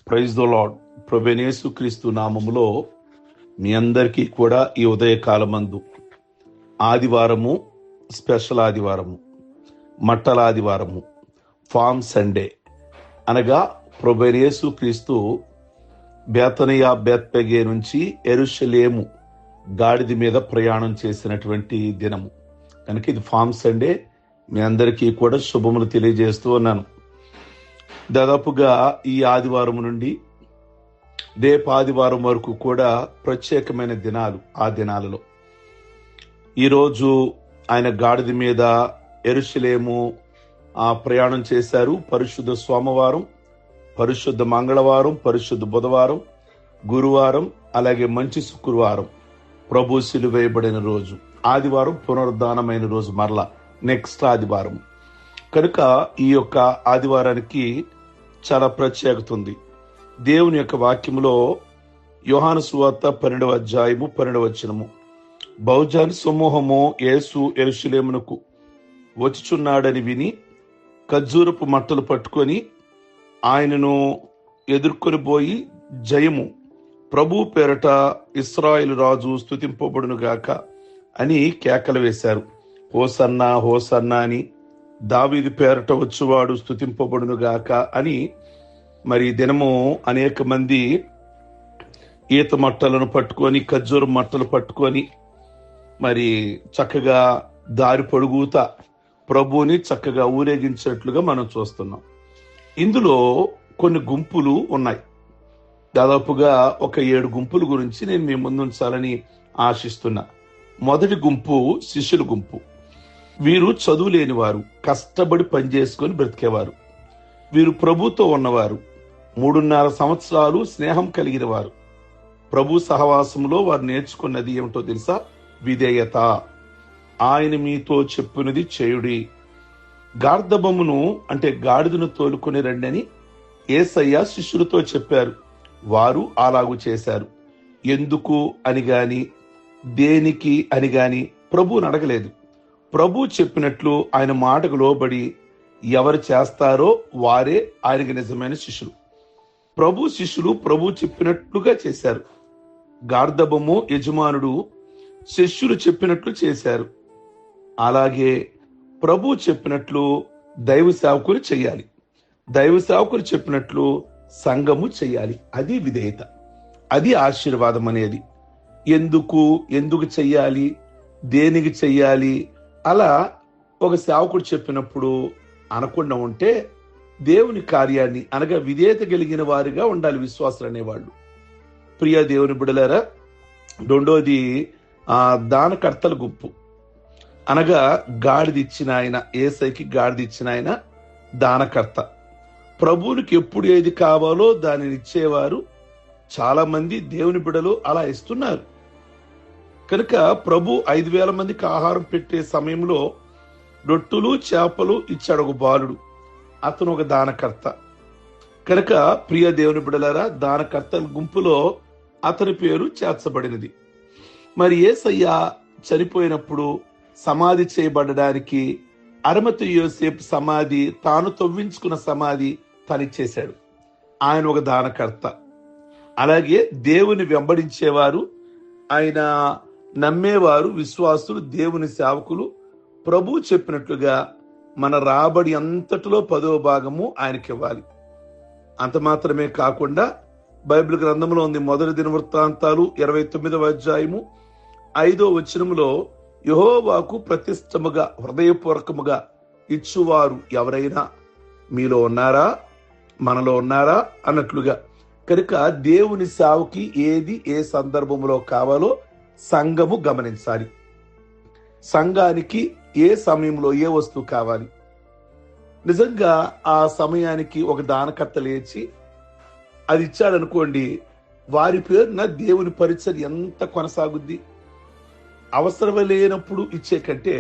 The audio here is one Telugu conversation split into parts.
Praise the lord. ప్రభువైన యేసుక్రీస్తు నామములో మీ అందరికీ కూడా ఈ ఉదయకాలమందు ఆదివారము, స్పెషల్ ఆదివారము, మట్టల ఆదివారము, ఫామ్ సండే అనగా ప్రభువైన యేసుక్రీస్తు బేతనియా బేత్పగే నుంచి యెరూషలేము గాడిద మీద ప్రయాణం చేసినటువంటి దినము కనుక ఇది ఫామ్ సండే. మీ అందరికీ కూడా శుభములు తెలియజేస్తూ ఉన్నాను. దాదాపుగా ఈ ఆదివారం నుండి రేపు ఆదివారం వరకు కూడా ప్రత్యేకమైన దినాలు. ఆ దినాలలో ఈరోజు ఆయన గాడిద మీద యెరూషలేము ప్రయాణం చేశారు. పరిశుద్ధ సోమవారం, పరిశుద్ధ మంగళవారం, పరిశుద్ధ బుధవారం, గురువారం, అలాగే మంచి శుక్రవారం ప్రభు సిలువ వేయబడిన రోజు, ఆదివారం పునరుద్ధానమైన రోజు, మరలా నెక్స్ట్ ఆదివారం. కనుక ఈ యొక్క ఆదివారానికి చాలా ప్రత్యేకత ఉంది. దేవుని యొక్క వాక్యములో యోహాను సువార్త 12వ అధ్యాయము 12వ వచనము, బహుజన సమూహము యేసు యెరూషలేమునకు వచ్చుచున్నాడని విని ఖర్జూరపు మట్టలు పట్టుకొని ఆయనను ఎదుర్కొని పోయి, జయము ప్రభు పేరట ఇశ్రాయేలు రాజు స్తుతింపబడును గాక అని కేకలు వేశారు. హోసన్నా హోసన్నా అని, దావీదు పేరట వచ్చువాడు స్తుతింపబడును గాక అని. మరి దినము అనేక మంది ఈత మట్టలను పట్టుకొని, ఖర్జూర మట్టలు పట్టుకొని మరి చక్కగా దారి పొడుగుతా ప్రభువుని చక్కగా ఊరేగించేట్లుగా మనం చూస్తున్నాం. ఇందులో కొన్ని గుంపులు ఉన్నాయి. దాదాపుగా ఒక 7 గుంపుల గురించి నేను మీ ముందు ఉంచాలని ఆశిస్తున్నా. మొదటి గుంపు శిష్యుల గుంపు. వీరు చదువు లేని వారు, కష్టపడి పనిచేసుకొని బ్రతికేవారు. వీరు ప్రభుతో ఉన్నవారు, 3.5 సంవత్సరాలు స్నేహం కలిగిన వారు. ప్రభు సహవాసంలో వారు నేర్చుకున్నది ఏమిటో తెలుసా? విధేయత. ఆయన మీతో చెప్పినది చేయుడి. గార్ధబమును అంటే గాడిదను తోలుకొని రండి అని యేసయ్య శిష్యులతో చెప్పారు. వారు అలాగూ చేశారు. ఎందుకు అని గాని, దేనికి అని గాని ప్రభువుని అడగలేదు. ప్రభు చెప్పినట్లు ఆయన మాటకు లోబడి ఎవరు చేస్తారో వారే ఆయనకి నిజమైన శిష్యులు. శిష్యులు ప్రభు చెప్పినట్లుగా చేశారు. గార్ధబము యజమానుడు శిష్యులు చెప్పినట్లు చేశారు. అలాగే ప్రభు చెప్పినట్లు దైవ సేవకులు చెయ్యాలి. దైవ సేవకులు చెప్పినట్లు సంఘము చెయ్యాలి. అది విధేయత, అది ఆశీర్వాదం అనేది. ఎందుకు చెయ్యాలి, దేనికి చెయ్యాలి అలా ఒక సేవకుడు చెప్పినప్పుడు అనకుండా ఉంటే దేవుని కార్యాన్ని అనగా విధేయత కలిగిన వారిగా ఉండాలి విశ్వాసులు అనేవాళ్ళు. ప్రియ దేవుని బిడ్డలారా, రెండోది దానకర్తల గుంపు. అనగా గాడిదిచ్చిన ఆయన, యేసయ్యకి గాడిదిచ్చిన ఆయన దానకర్త. ప్రభువునికి ఎప్పుడు ఏది కావాలో దానిని ఇచ్చేవారు చాలా మంది దేవుని బిడ్డలు అలా ఇస్తున్నారు. కనుక ప్రభు 5,000 మందికి ఆహారం పెట్టే సమయంలో రొట్టెలు చేపలు ఇచ్చాడు ఒక బాలుడు. అతను ఒక దానకర్త. కనుక ప్రియ దేవుని బిడ్డలారా, దానకర్తల గుంపులో అతని పేరు చేర్చబడినది. మరి యేసయ్య చనిపోయినప్పుడు సమాధి చేయబడడానికి అరిమతయి యోసేపు సమాధి, తాను తవ్వించుకున్న సమాధి తనిచ్చేశాడు. ఆయన ఒక దానకర్త. అలాగే దేవుని వెంబడించేవారు, ఆయన నమ్మేవారు, విశ్వాసులు, దేవుని సేవకులు ప్రభు చెప్పినట్లుగా మన రాబడి అంతటిలో 10వ భాగము ఆయనకి ఇవ్వాలి. అంత మాత్రమే కాకుండా బైబిల్ గ్రంథంలో ఉంది. మొదటి దినవృత్తాంతాలు 29వ అధ్యాయము 5వ వచనములో, యెహోవాకు ప్రతిష్టముగా హృదయపూర్వకముగా ఇచ్చువారు ఎవరైనా మీలో ఉన్నారా, మనలో ఉన్నారా అన్నట్లుగా. కనుక దేవుని సేవకి ఏది ఏ సందర్భంలో కావాలో సంఘము గమనించాలి. సంఘానికి ఏ సమయంలో ఏ వస్తువు కావాలి. నిజంగా ఆ సమయానికి ఒక దానకర్త లేచి అది ఇచ్చాడనుకోండి, వారి పేరున దేవుని పరిచర్య ఎంత కొనసాగుద్ది. అవసరం లేనప్పుడు ఇచ్చే కంటే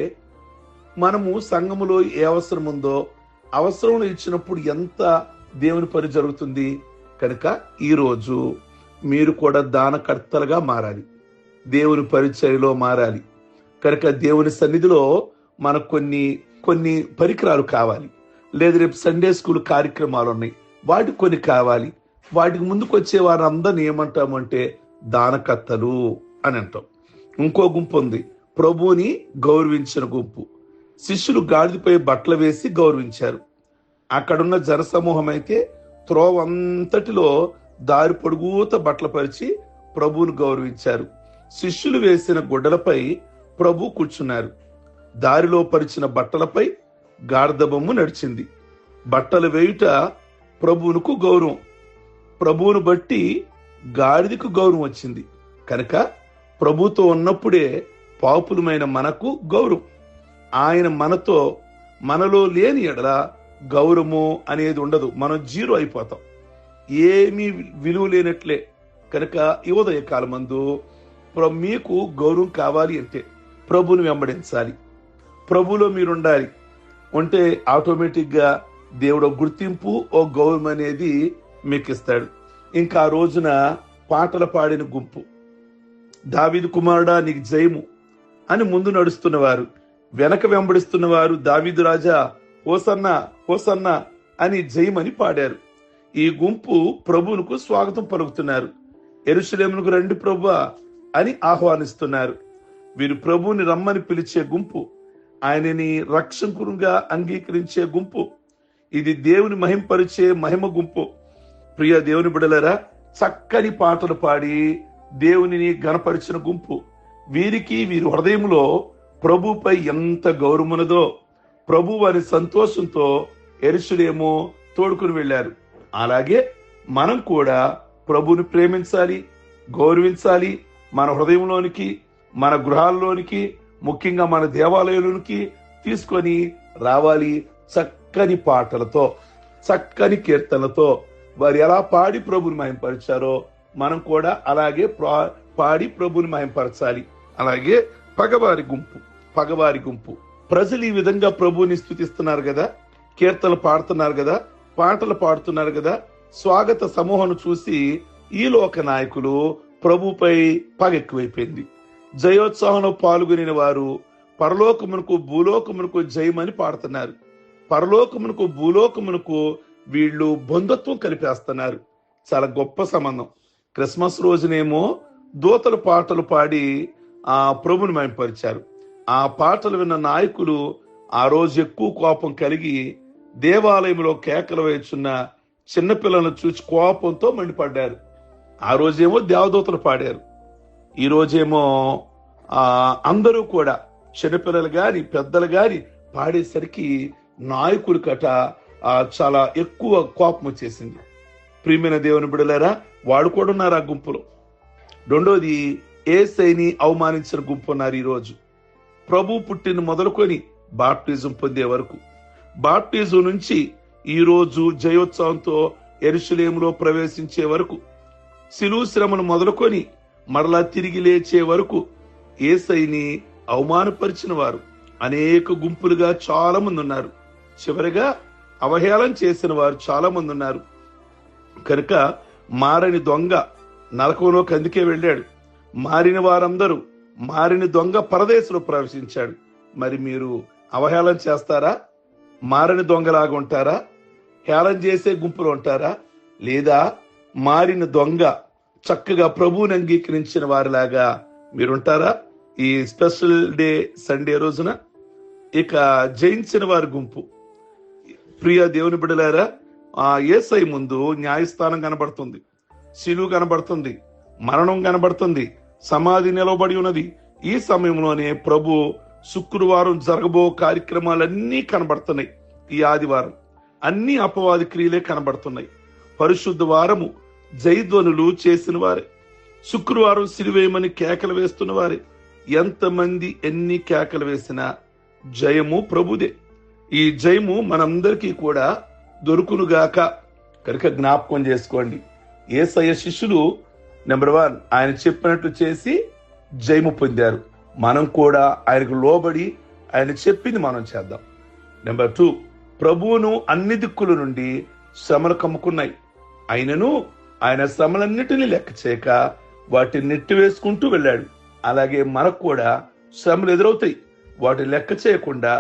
మనము సంఘములో ఏ అవసరం ఉందో అవసరంలో ఇచ్చినప్పుడు ఎంత దేవుని పని జరుగుతుంది. కనుక ఈరోజు మీరు కూడా దానకర్తలుగా మారాలి, దేవుని పరిచర్యలో మారాలి. కనుక దేవుని సన్నిధిలో మనకు కొన్ని పరికరాలు కావాలి. లేదు రేపు సండే స్కూల్ కార్యక్రమాలు ఉన్నాయి, వాటికి కొన్ని కావాలి. వాటికి ముందుకు వచ్చే వారందరిని ఏమంటామంటే దానకర్తలు అని అంటాం. ఇంకో గుంపు ఉంది, ప్రభువుని గౌరవించిన గుంపు. శిష్యులు గాడిదపై బట్టలు వేసి గౌరవించారు. అక్కడున్న జనసమూహం అయితే త్రోవ అంతటిలో దారి పొడుగుత బట్టలు పరిచి ప్రభువును గౌరవించారు. శిష్యులు వేసిన గుడ్డలపై ప్రభు కూర్చున్నారు. దారిలో పరిచిన బట్టలపై గాడిద బొమ్మ నడిచింది. బట్టలు వేయుట ప్రభువునకు గౌరవం. ప్రభువును బట్టి గాడిదకు గౌరవం వచ్చింది కనుక ప్రభుతో ఉన్నప్పుడే పాపులమైన మనకు గౌరవం. ఆయన మనలో లేని ఎడల గౌరవము అనేది ఉండదు. మనం జీరో అయిపోతాం, ఏమీ విలువ లేనట్లే. కనుక ఈ ఉదయ కాలమందు మీకు గౌరవం కావాలి అంటే ప్రభువుని వెంబడించాలి, ప్రభువులో మీరు ఉండాలి. ఉంటే ఆటోమేటిక్గా దేవుడు గుర్తింపు, ఓ గౌరవం అనేది మీకు ఇస్తాడు. ఇంకా ఆ రోజున పాటలు పాడిన గుంపు, దావీదు కుమారుడా నీకు జయము అని ముందు నడుస్తున్నవారు, వెనక వెంబడిస్తున్నవారు దావీదు రాజా హోసన్నా హోసన్నా అని జయమని పాడారు. ఈ గుంపు ప్రభువునకు స్వాగతం పలుకుతున్నారు. యెరూషలేమునకు రండి ప్రభువా అని ఆహ్వానిస్తున్నారు. వీరు ప్రభువుని రమ్మని పిలిచే గుంపు, ఆయనని రక్షకునిగా అంగీకరించే గుంపు. ఇది దేవుని మహింపరిచే మహిమ గుంపు. ప్రియ దేవుని బిడ్డలారా, చక్కని పాటలు పాడి దేవునిని గణపరిచిన గుంపు. వీరికి వీరి హృదయంలో ప్రభుపై ఎంత గౌరవమున్నదో ప్రభు వారి సంతోషంతో యెరూషలేము తోడుకుని వెళ్ళారు. అలాగే మనం కూడా ప్రభుని ప్రేమించాలి, గౌరవించాలి. మన హృదయంలోనికి, మన గృహాల్లోనికి, ముఖ్యంగా మన దేవాలయంలోనికి తీసుకొని రావాలి. చక్కని పాటలతో, చక్కని కీర్తనలతో వారు ఎలా పాడి ప్రభుని మహింపరిచారో మనం కూడా అలాగే పాడి ప్రభుని మహింపరచాలి. అలాగే పగవారి గుంపు ప్రజలు ఈ విధంగా ప్రభువుని స్తుతిస్తున్నారు కదా, కీర్తనలు పాడుతున్నారు కదా, పాటలు పాడుతున్నారు కదా. స్వాగత సమూహం చూసి ఈ లోక నాయకులు ప్రభుపై పగ ఎక్కువైపోయింది. జయోత్సాహంలో పాల్గొనిన వారు పరలోకమునకు భూలోకమునకు జయమని పాడుతున్నారు. పరలోకమునకు భూలోకమునకు వీళ్ళు బంధుత్వం కలిపేస్తున్నారు. చాలా గొప్ప సంబంధం. క్రిస్మస్ రోజునేమో దూతల పాటలు పాడి ఆ ప్రభుని మహింపరిచారు. ఆ పాటలు విన్న నాయకులు ఆ రోజు ఎక్కువ కోపం కలిగి దేవాలయంలో కేకలు వేస్తున్న చిన్నపిల్లలను చూసి కోపంతో మండిపడ్డారు. ఆ రోజేమో దేవదూతలు పాడారు. ఈ రోజేమో అందరూ కూడా చిన్నపిల్లలు గాని పెద్దలు గాని పాడేసరికి నాయకులు కట చాలా ఎక్కువ కోపం వచ్చేసింది. ప్రియమైన దేవుని బిడ్డలారా, వాడు కూడా ఉన్నారు ఆ గుంపులో. రెండోది, యేసయ్యని అవమానించిన గుంపు ఉన్నారు. ఈరోజు ప్రభు పుట్టిన మొదలుకొని బాప్టిజం పొందే వరకు, బాప్టిజం నుంచి ఈ రోజు జయోత్సవంతో యెరూషలేములో ప్రవేశించే వరకు, శిలువ శ్రమను మొదలుకొని మరలా తిరిగి లేచే వరకు యేసయ్యని అవమానపరిచిన వారు అనేక గుంపులుగా చాలా మంది ఉన్నారు. చివరిగా అవహేళన చేసిన వారు చాలా మంది ఉన్నారు. కనుక మారని దొంగ నరకంలోకి అందుకే వెళ్ళాడు. మారిన వారందరూ, మారిన దొంగ పరదేశంలో ప్రవేశించాడు. మరి మీరు అవహేళన చేస్తారా? మారని దొంగలాగా ఉంటారా? హేళన చేసే గుంపులో ఉంటారా? లేదా మారిన దొంగ చక్కగా ప్రభువుని అంగీకరించిన వారిలాగా మీరుంటారా ఈ స్పెషల్ డే సండే రోజున? ఇక జయించిన వారి గుంపు. ప్రియ దేవుని బిడ్డలారా, యేసయ్య ముందు న్యాయస్థానం కనబడుతుంది, శిలువ కనబడుతుంది, మరణం కనబడుతుంది, సమాధి నిలబడి ఉన్నది. ఈ సమయంలోనే ప్రభు శుక్రవారం జరగబో కార్యక్రమాలన్నీ కనబడుతున్నాయి. ఈ ఆదివారం అన్ని అపవాది క్రియలే కనబడుతున్నాయి. పరిశుద్ధ వారము జయధ్వనులు చేసిన వారే, శుక్రవారం సిలువేయమని కేకలు వేస్తున్న వారే. ఎంతమంది ఎన్ని కేకలు వేసినా జయము ప్రభుదే. ఈ జయము మనందరికీ కూడా దొరుకునుగాక. కనుక జ్ఞాపకం చేసుకోండి, యేసయ్య శిష్యులు నెంబర్ 1 ఆయన చెప్పినట్టు చేసి జయము పొందారు. మనం కూడా ఆయనకు లోబడి ఆయన చెప్పింది మనం చేద్దాం. నెంబర్ 2, ప్రభువును అన్ని దిక్కుల నుండి శ్రమలు కమ్ముకున్నాయి. ఆయనను ఆయన శ్రమలన్నిటినీ లెక్క చేయక వాటిని నెట్టి వేసుకుంటూ వెళ్ళాడు. అలాగే మనకు కూడా శ్రమలు ఎదురవుతాయి. వాటిని లెక్క చేయకుండా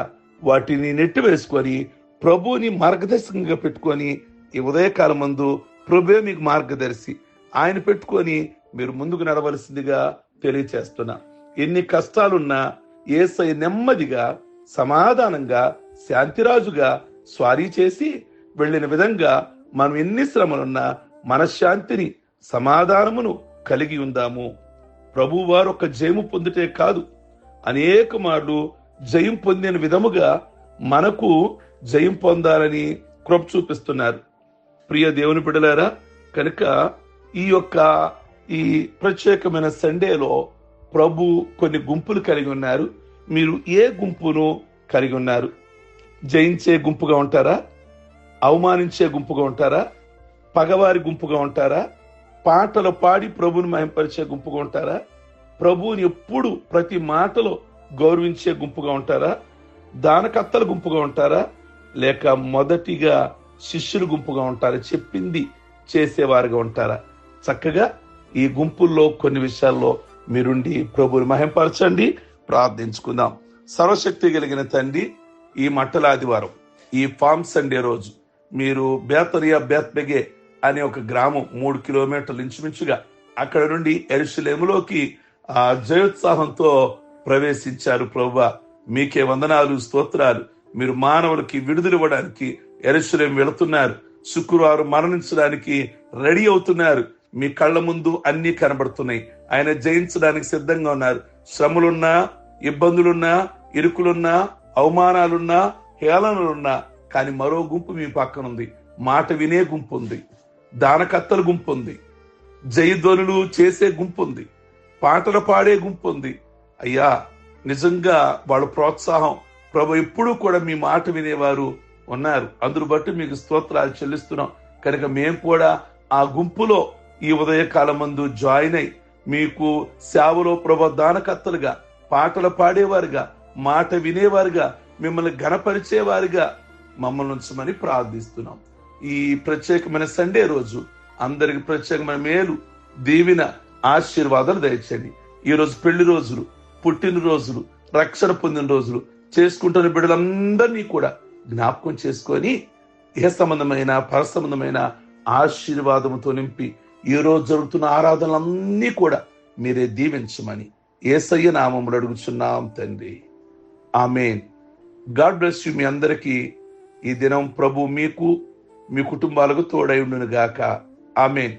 వాటిని నెట్టి వేసుకొని ప్రభువుని మార్గదర్శకంగా పెట్టుకొని ఈ ఉదయకాలం మందు ప్రభువే మీకు మార్గదర్శి. ఆయన పెట్టుకొని మీరు ముందుకు నడవలసిందిగా తెలియచేస్తున్నా. ఎన్ని కష్టాలున్నా యేసయ్య నెమ్మదిగా, సమాధానంగా, శాంతిరాజుగా స్వారీ చేసి వెళ్ళిన విధంగా మనం ఎన్ని శ్రమలున్నా మనశ్శాంతిని, సమాధానమును కలిగి ఉందాము. ప్రభువు వారు ఒక జయము పొందుటే కాదు, అనేక మార్లు జయం పొందిన విధముగా మనకు జయం పొందాలని కృప చూపిస్తున్నారు. ప్రియ దేవుని బిడ్డలారా, కనుక ఈ ప్రత్యేకమైన సండేలో ప్రభు కొన్ని గుంపులు కలిగి ఉన్నారు. మీరు ఏ గుంపును కలిగి ఉన్నారు? జయించే గుంపుగా ఉంటారా? అవమానించే గుంపుగా ఉంటారా? పగవారి గుంపుగా ఉంటారా? పాటలు పాడి ప్రభుని మహింపరిచే గుంపుగా ఉంటారా? ప్రభువుని ఎప్పుడు ప్రతి మాటలో గౌరవించే గుంపుగా ఉంటారా? దానకత్తల గుంపుగా ఉంటారా? లేక మొదటిగా శిష్యుల గుంపుగా ఉంటారా? చెప్పింది చేసేవారుగా ఉంటారా? చక్కగా ఈ గుంపుల్లో కొన్ని విషయాల్లో మీరుండి ప్రభుని మహింపరచండి. ప్రార్థించుకుందాం. సర్వశక్తి కలిగిన తండ్రి, ఈ మట్టల ఆదివారం, ఈ ఫామ్ సండే రోజు మీరు బేత్బెగే అనే ఒక గ్రామం 3 కిలోమీటర్లు ఇంచుమించుగా అక్కడ నుండి యెరూషలేములోకి జయోత్సాహంతో ప్రవేశించారు. ప్రభువా, మీకే వందనాలు, స్తోత్రాలు. మీరు మానవులకి విడుదల ఇవ్వడానికి యెరూషలేము వెళుతున్నారు. శుక్రవారం మరణించడానికి రెడీ అవుతున్నారు. మీ కళ్ళ ముందు అన్ని కనబడుతున్నాయి. ఆయన జయించడానికి సిద్ధంగా ఉన్నారు. శ్రమలున్నా, ఇబ్బందులున్నా, ఇరుకులున్నా, అవమానాలున్నా, హేళనలున్నా, కానీ మరో గుంపు మీ పక్కన ఉంది. మాట వినే గుంపు ఉంది, దానకత్తల గుంపు ఉంది, జయధ్వనులు చేసే గుంపు ఉంది, పాటలు పాడే గుంపు ఉంది. అయ్యా, నిజంగా వాళ్ళ ప్రోత్సాహం ప్రభు ఎప్పుడూ కూడా మీ మాట వినేవారు ఉన్నారు. అందును బట్టి మీకు స్తోత్రాలు చెల్లిస్తున్నాం. కనుక మేము కూడా ఆ గుంపులో ఈ ఉదయకాలం మందు జాయిన్ అయి మీకు సేవలో ప్రభు దానకత్తలుగా, పాటలు పాడేవారుగా, మాట వినేవారుగా, మిమ్మల్ని ఘనపరిచేవారుగా మమ్మల్ని ఉంచమని ప్రార్థిస్తున్నాం. ఈ ప్రత్యేకమైన సండే రోజు అందరికి ప్రత్యేకమైన మేలు, దీవెన, ఆశీర్వాదాలు దయచేయండి. ఈ రోజు పెళ్లి రోజులు, పుట్టినరోజులు, రక్షణ పొందిన రోజులు చేసుకుంటున్న బిడ్డలందరినీ కూడా జ్ఞాపకం చేసుకొని ఇహ సంబంధమైన పర సంబంధమైన ఆశీర్వాదంతో నింపి ఈ రోజు జరుగుతున్న ఆరాధనలన్నీ కూడా మీరే దీవించమని యేసయ్య నామములో అడుగుచున్నాం తండ్రి. ఆమేన్. God bless you. మీ అందరికీ ఈ దినం ప్రభు మీకు, మీ కుటుంబాలకు తోడై ఉండును గాక. ఆమేన్.